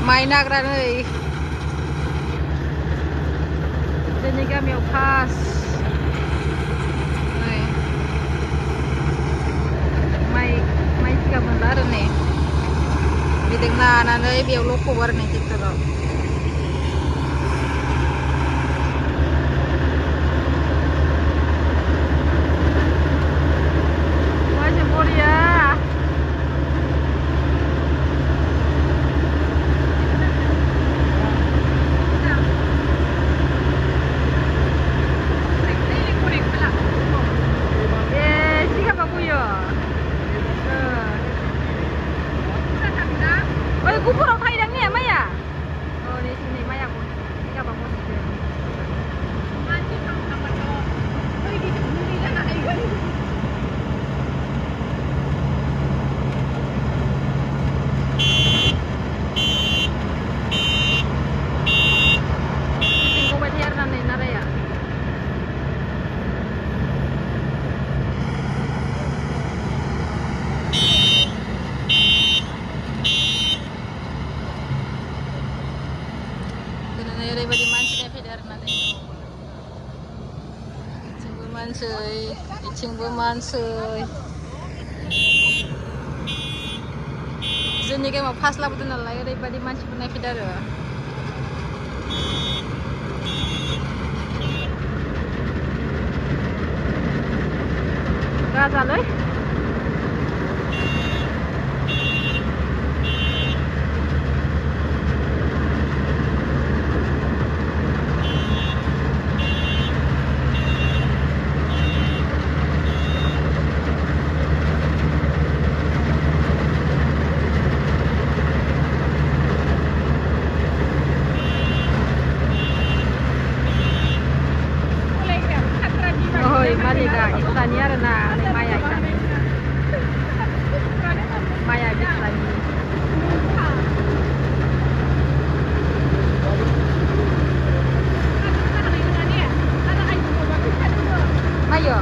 माइ नाग्रा नै जोंनि गामियाव फार्स्ट नै माइ जिगाब मोनला आरो नै बिदों नानानै बेयाव लखबो आरो नै ट्रेक्टराव गुफुराव थायदां ने माइया नै सिनै माइया जिगाबा बनसो मानसि थांबाथ' दै गिदिर मुलि जानो हायो गबाय थायो आरो ना नै नाराया ओरैबायदि मानसि नायफैदो आरो ना बिथिंबो मानसि बिथिंबो मानसि जोंनि गामियाव फार्स्ट लाबोदों नालाय ओरैबायदि मानसिफोर नायफैदो आरो गाजालै मालिका इस्लानि आरो ना माइया इस्लानि माइया इस्लानि मायो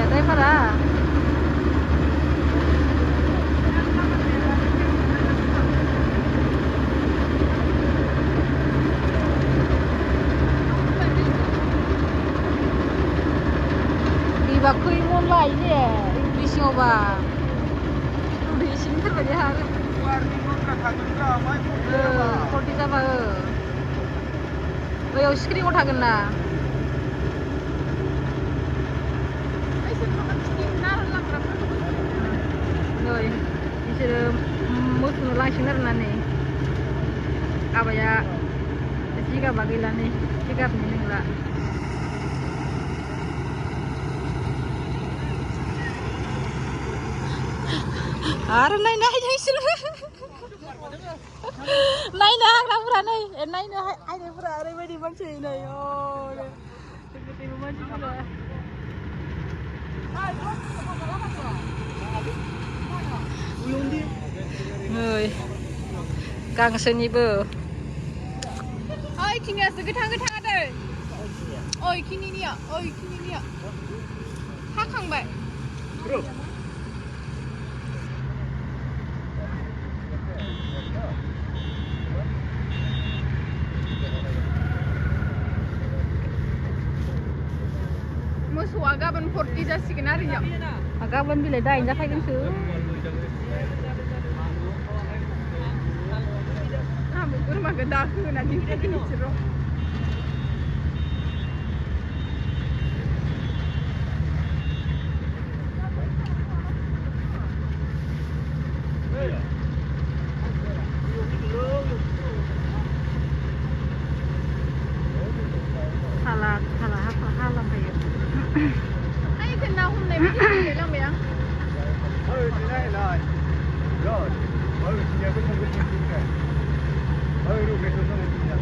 ड्राइभारा दैबा खै मन लायो ने दै सिङावबा दै सिंफोरबायदि हा फर्टि जाबा बैयाव स्क्रिनाव थागोन ना नै बिसोरो मोसौनो लांसिगोन आरो ना नै आबाया जिगाबा गैला नै जिगाबनि नंला आरो नायनो हायदों बिसोरो नायनो हाग्राफोरा नै नायनो हायनायफोरा ओरैबायदि मानसि नै मानसिफोरा नै गांसोनिबो ओइ खिनियासो गोथां गोथां आदै ओइ खिनिनिया हाखांबाय मोसौआ गाबोन 40 जासिगोन आरो इयाव गाबोन बिलाइ दाइन जाफैगोनसो आंबो बोरमाखौ दाहोनानै फैगोन बिसोरो हालांखायो Ay, cái nào hôm nay mới đi làm mày ăn? Thì này lại. Rồi. Thì nhà có không có chuyện này. Rồi cái số nó là gì nhỉ?